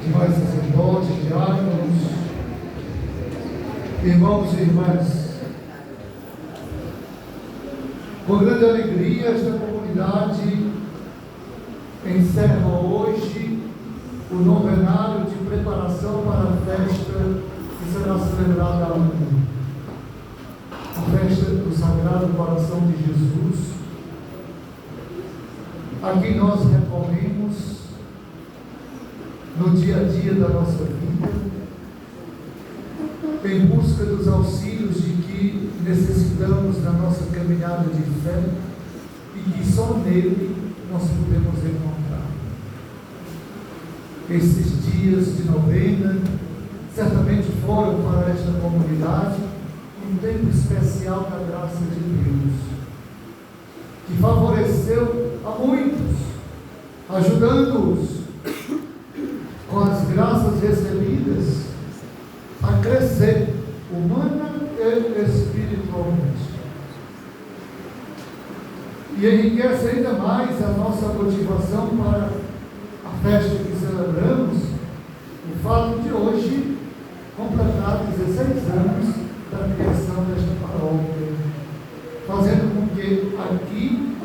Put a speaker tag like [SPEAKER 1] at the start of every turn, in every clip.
[SPEAKER 1] demais sacerdotes, diáconos, irmãos e irmãs, com grande alegria esta comunidade encerra hoje o novenário de preparação para a festa que será celebrada amanhã, a festa do Sagrado Coração de Jesus. Aqui nós recorremos no dia a dia da nossa vida, em busca dos auxílios de que necessitamos na nossa caminhada de fé e que só nele nós podemos encontrar. Esses dias de novena certamente foram para esta comunidade um tempo especial da graça de Deus, que favoreceu a muitos, ajudando-os com as graças recebidas a crescer humana e espiritualmente. E enriquece ainda mais a nossa motivação para a festa que celebramos, o fato de hoje completar 16 anos da criação desta paróquia, fazendo com que aqui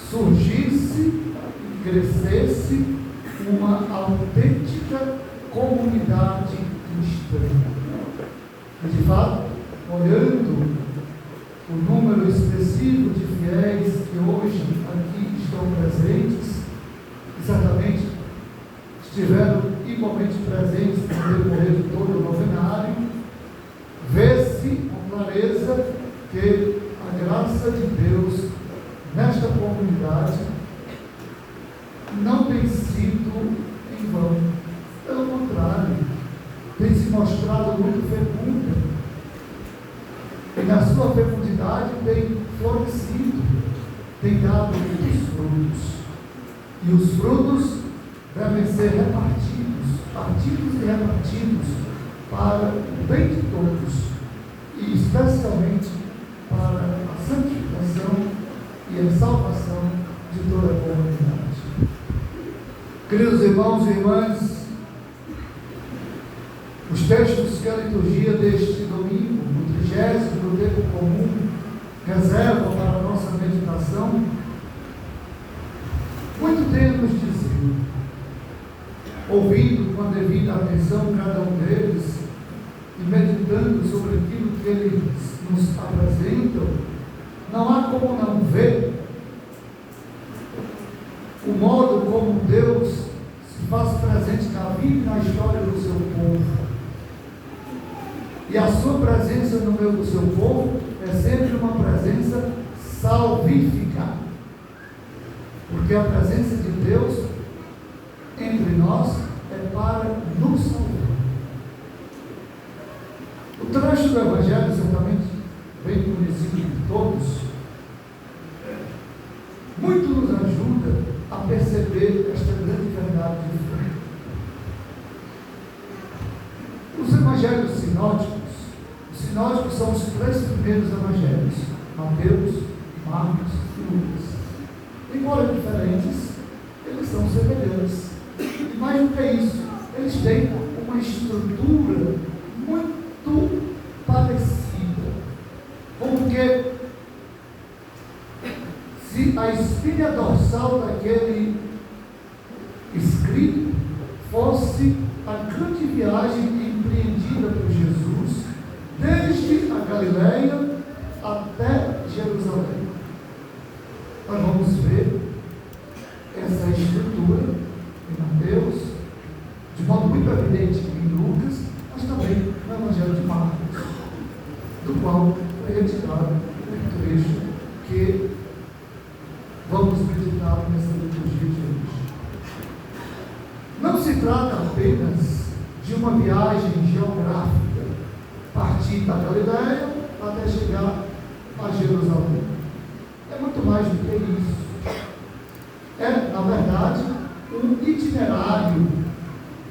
[SPEAKER 1] surgisse e crescesse uma autêntica comunidade cristã. E de fato, olhando o número expressivo de fiéis que hoje aqui estão presentes, e certamente estiveram igualmente presentes no decorrer de todo o novenário, vê-se com clareza que a graça de Deus nesta comunidade não tem sido em vão. Pelo contrário, tem se mostrado muito fecunda. E na sua fecundidade tem florescido, tem dado muitos frutos. E os frutos devem ser repartidos, partidos e repartidos para o bem de todos, e especialmente para a santificação e a salvação de toda a comunidade. Queridos irmãos e irmãs, os textos que a liturgia deste domingo, no 30º do tempo comum, reserva para a nossa meditação, muito tem a nos dizer. Ouvindo com a devida atenção cada um deles e meditando sobre aquilo que eles nos apresentam, não há como não ver o modo como Deus se faz presente na vida e na história do seu povo. E a sua presença no meio do seu povo é sempre uma presença salvífica, porque a presença de Deus entre nós é para nos salvar. O trecho do Evangelho, certamente bem conhecido de todos, muito nos ajuda a perceber esta grande verdade de fé. Os evangelhos sinóticos, os sinóticos são os 3 primeiros evangelhos, Mateus, Marcos e Lucas. Embora diferentes, eles são semelhantes. E mais do que isso, eles têm uma estrutura muito parecida. Como que se a espinha dorsal daquele escrito fosse a grande viagem empreendida por Jesus desde a Galileia até Jerusalém. Nós vamos ver essa estrutura em Mateus, de modo muito evidente em Lucas, mas também no Evangelho de Marcos, do qual foi retirado o trecho que vamos meditar nessa liturgia de hoje. Não se trata apenas de uma viagem geográfica, partir da Galileia até chegar a Jerusalém. É muito mais do que isso. É, na verdade, um itinerário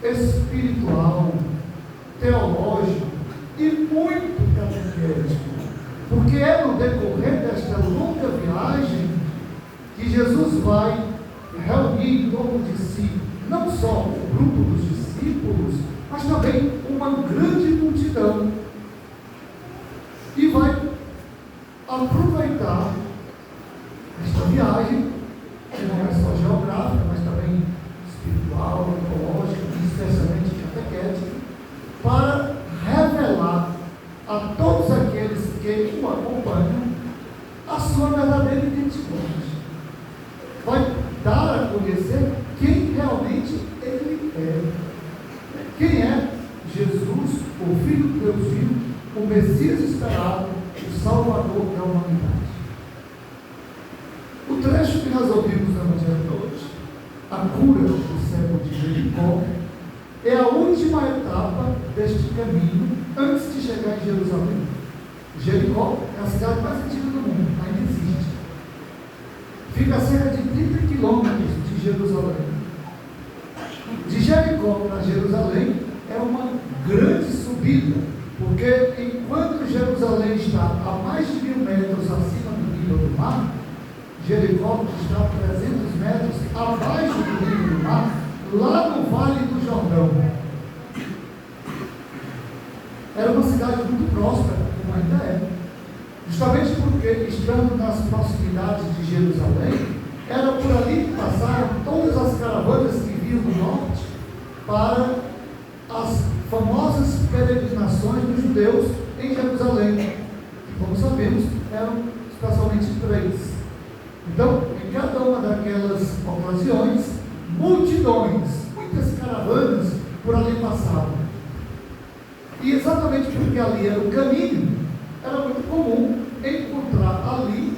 [SPEAKER 1] espiritual, teológico e muito catequético, porque é no decorrer desta longa viagem que Jesus vai reunir em torno de si não só o grupo dos discípulos, discípulos, mas também uma grande multidão. E vai aproveitar esta viagem, que não é só geográfica, mas também espiritual, ecológica, e especialmente catequética, para revelar a todos aqueles que o acompanham a sua verdadeira identidade. Vai dar a conhecer quem realmente ele é. Quem é Jesus, o Filho de Deus vivo, o Messias esperado, o Salvador da humanidade. O trecho que nós ouvimos no Evangelho de hoje, a cura do cego de Jericó, é a última etapa deste caminho antes de chegar em Jerusalém. Jericó é a cidade mais antiga do mundo, ainda existe. Fica a cerca de 30 quilômetros de Jerusalém. De Jericó para Jerusalém é uma grande subida, porque enquanto Jerusalém está a mais de 1000 metros acima do nível do mar, Jericó está a 300 metros abaixo do nível do mar, lá no Vale do Jordão. Era uma cidade muito próspera, como ainda é. Justamente porque, estando nas proximidades de Jerusalém, era por ali que passaram todas as caravanas que vinham do norte para as famosas peregrinações dos judeus em Jerusalém, que, como sabemos, eram especialmente 3. Então, em cada uma daquelas ocasiões, multidões, muitas caravanas por ali passavam. E exatamente porque ali era o caminho, era muito comum encontrar ali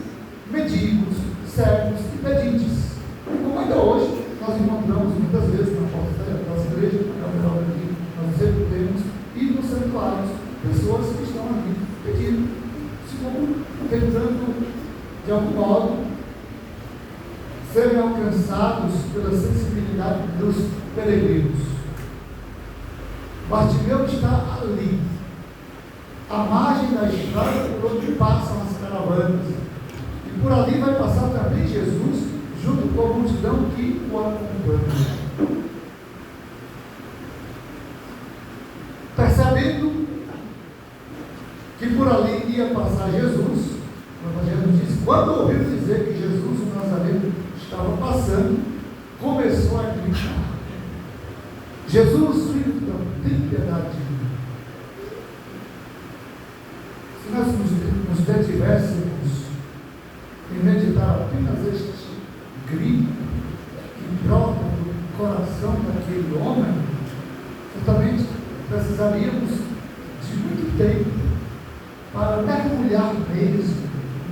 [SPEAKER 1] mendigos, cegos e pedintes. Como ainda hoje, nós encontramos muitas vezes na porta das igrejas, na catedral aqui, nós sempre temos, e nos santuários, pessoas que estão ali pedindo, tentando, de algum modo, serem alcançados pela sensibilidade dos peregrinos. Bartimeu está ali, à margem da estrada por onde passam as caravanas. E por ali vai passar também Jesus, junto com a multidão que o acompanha. Percebendo que por ali ia passar Jesus, o Evangelho diz, quando ouviu dizer que Jesus, o Nazareno, estava passando, começou a gritar: Jesus, filho de Deus, tem piedade de mim. Se nós nos detivéssemos em meditar apenas este grito que brota do coração daquele homem, certamente precisaríamos de muito tempo para mergulhar mesmo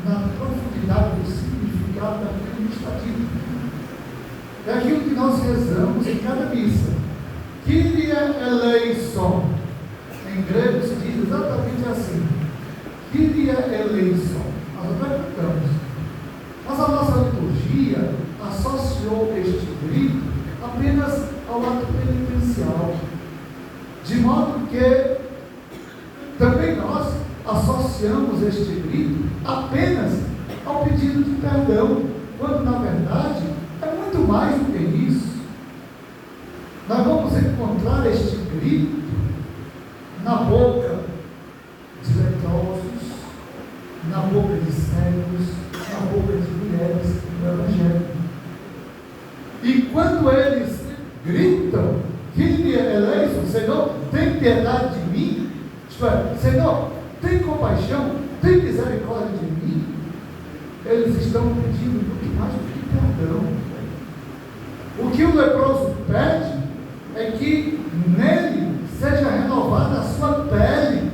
[SPEAKER 1] na profundidade do significado daquilo que está dito. É aquilo que nós rezamos em cada missa. Kyrie eleison. Em grego se diz exatamente assim. Kyrie eleison. Nós até cantamos. Mas a nossa liturgia associou este grito apenas ao ato penitencial. De modo que também nós associamos este grito apenas ao pedido de perdão, quando na verdade é muito mais do que isso. Nós vamos encontrar este grito na boca de leprosos, na boca de cegos, na boca de mulheres do Evangelho. E quando eles gritam, Kyrie eleison, Senhor, tem piedade de mim, isto é, Senhor, tem compaixão, tem misericórdia de mim, eles estão pedindo muito mais do que perdão. O que o leproso pede é que nele seja renovada a sua pele,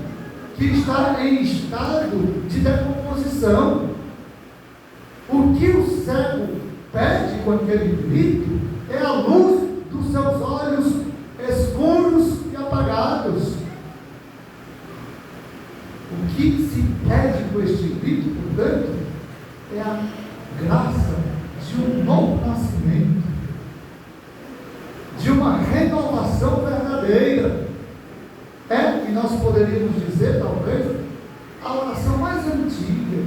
[SPEAKER 1] que está em estado de decomposição. O que o cego pede com aquele grito é a luz dos seus olhos escuros e apagados. O que se pede com este grito, portanto, é a graça de um novo nascimento, de uma renovação verdadeira. É, e nós poderíamos dizer, talvez, a oração mais antiga,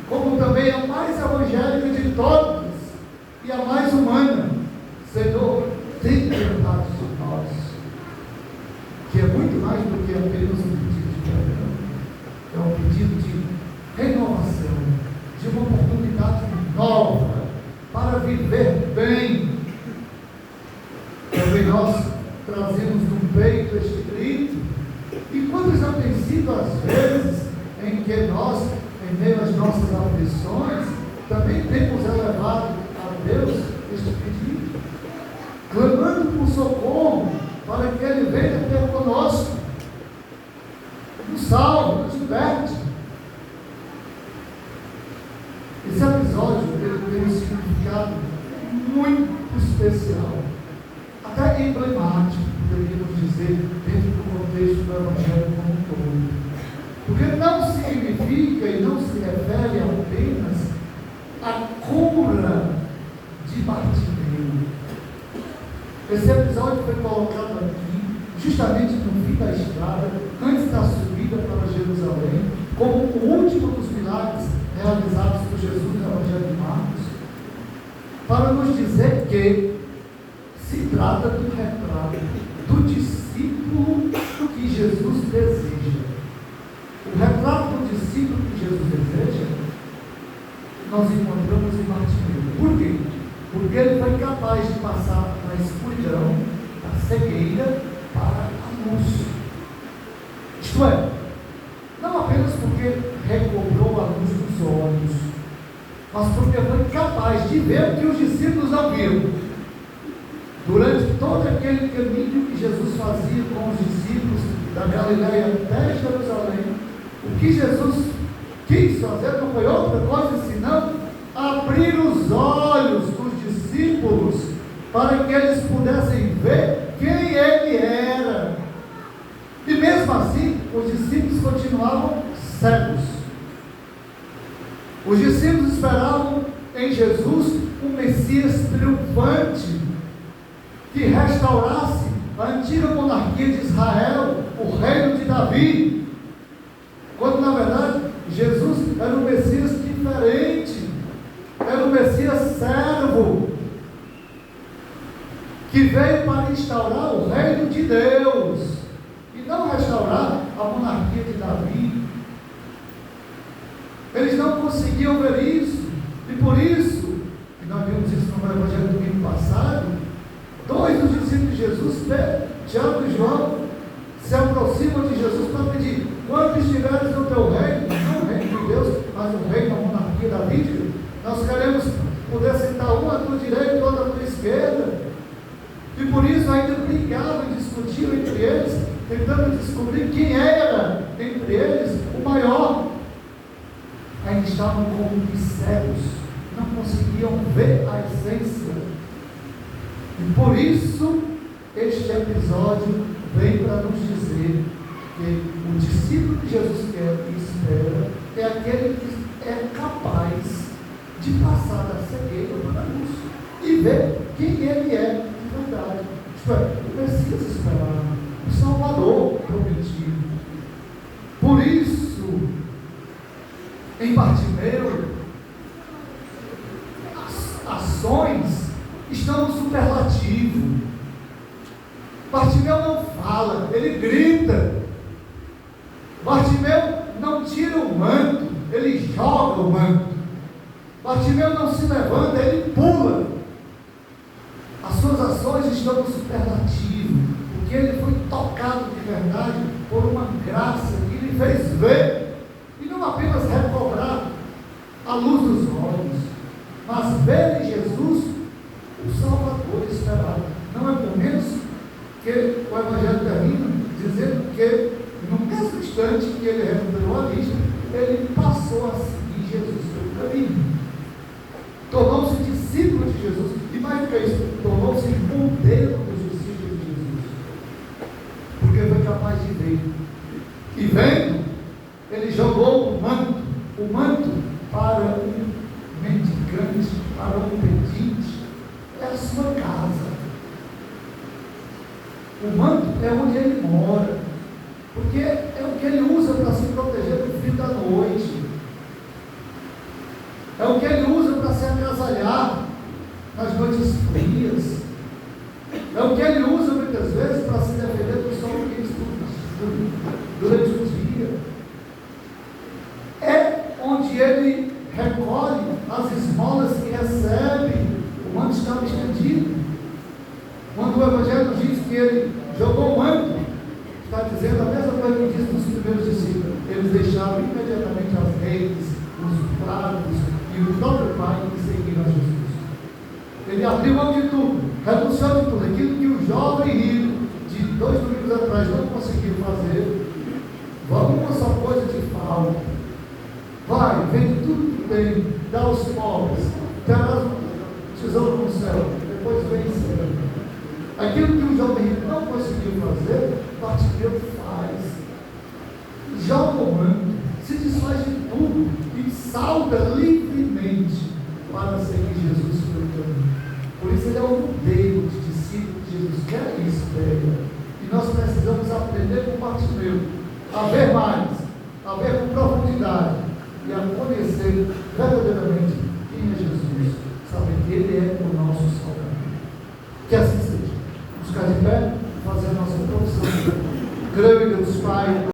[SPEAKER 1] como também a mais evangélica de todas e a mais humana: Senhor, tem piedade de nós. que é muito mais do que apenas um pedido de perdão. É um pedido de renovação, de uma oportunidade nova para viver bem. Também nós trazemos no peito este grito. E quantas não têm sido as vezes em que nós, em meio às nossas aflições, também temos elevado a Deus este pedido, clamando por socorro, para que Ele venha ter conosco, nos salve, nos liberte. Esse episódio ele tem um significado muito especial, até emblemático, poderíamos dizer, dentro do contexto do Evangelho como um todo. Porque não significa e não se refere apenas à cura de Bartimeu. Esse episódio foi colocado aqui, justamente no fim da estrada, antes da subida para Jerusalém, como o último dos milagres realizados por Jesus no Evangelho de Marcos, para nos dizer que se trata do retrato do discípulo que Jesus deseja. O retrato do discípulo que Jesus deseja, nós encontramos em Bartimeu. Por quê? Porque ele foi capaz de passar da escuridão, da cegueira, para a luz. Isto é, não apenas porque recobrou a luz dos olhos, mas porque foi capaz de ver o que os discípulos não viram. Durante todo aquele caminho que Jesus fazia com os discípulos da Galileia até Jerusalém, o que Jesus quis fazer não foi outra coisa senão abrir os olhos dos discípulos para que eles pudessem ver quem Ele era. E mesmo assim, os discípulos continuavam cegos. Os discípulos esperavam em Jesus um Messias triunfante, que restaurasse a antiga monarquia de Israel, o reino de Davi, quando na verdade Jesus era um Messias diferente, era um Messias servo, que veio para instaurar o reino de Deus, e não restaurar a monarquia de Davi. Eles não conseguiam ver isso, e por isso, e nós vimos isso no Evangelho do domingo passado, dois dos discípulos de Jesus, Pedro, Tiago e João, se aproximam de Jesus para pedir: quando estiveres no teu reino, não o reino de Deus, mas o reino da monarquia da Davi, nós queremos poder sentar um à tua direita e outro à tua esquerda. E por isso ainda brigavam e discutiam entre eles, tentando descobrir quem era entre eles o maior. Ainda estavam como cegos, não conseguiam ver a essência. E por isso, este episódio vem para nos dizer que o discípulo que Jesus quer e espera é aquele que é capaz de passar da cegueira para a luz e ver quem Ele é de verdade. Isto é, o Messias esperado, o Salvador prometido. Por isso, em Bartimeu, as ações estão no superlativo. Bartimeu não fala, ele grita. Bartimeu não tira o manto, ele joga o manto. Bartimeu não se levanta, ele pula. As suas ações estão no superlativo, porque ele foi tocado de verdade por uma graça que lhe fez ver, e não apenas recobrar a luz dos olhos, mas ver em Jesus o Salvador esperado. Não é por menos que o Evangelho termina dizendo que no mesmo instante que ele recuperou a vista, ele passou a seguir Jesus pelo caminho. Tornou-se discípulo de Jesus, e mais do que isso, tornou-se modelo dos discípulos de Jesus, porque foi capaz de ver. E vendo, ele jogou o manto para um mendicante, para um pedinte. É a sua casa. O manto é onde ele mora, porque é o que ele usa para se proteger do frio da noite, é o que ele usa para se agasalhar nas noites frias, é o que ele usa muitas vezes para se defender do sol que estuda durante o dia. É onde ele recolhe as esmolas que recebe quando estava estendido. Quando o Evangelho diz que ele jogou o manto, está dizendo a mesma coisa que diz dos primeiros discípulos. Eles deixaram imediatamente as redes, os pratos e o próprio Pai e seguiram a Jesus. Ele abriu mão de tudo, renunciou de tudo, aquilo que o jovem rico de 2 domingos atrás não conseguiu fazer. Vamos uma só coisa te falo. Vai, vende tudo que tem, dá aos pobres, terás tesouro no céu, depois vem em cima. Aquilo que o jovem rico não conseguiu fazer, Bartimeu faz. Joga o manto, se desfaz de tudo e salta livremente para seguir Jesus pelo caminho. Por isso ele é o modelo de discípulo de Jesus, que é isso, velho. E nós precisamos aprender com Bartimeu, a ver mais, a ver com profundidade e a conhecer verdadeiramente quem é Jesus, saber que ele é o nosso Salvador. Que assim seja. Vamos ficar de pé, fazer a nossa profissão. Creio em Deus Pai.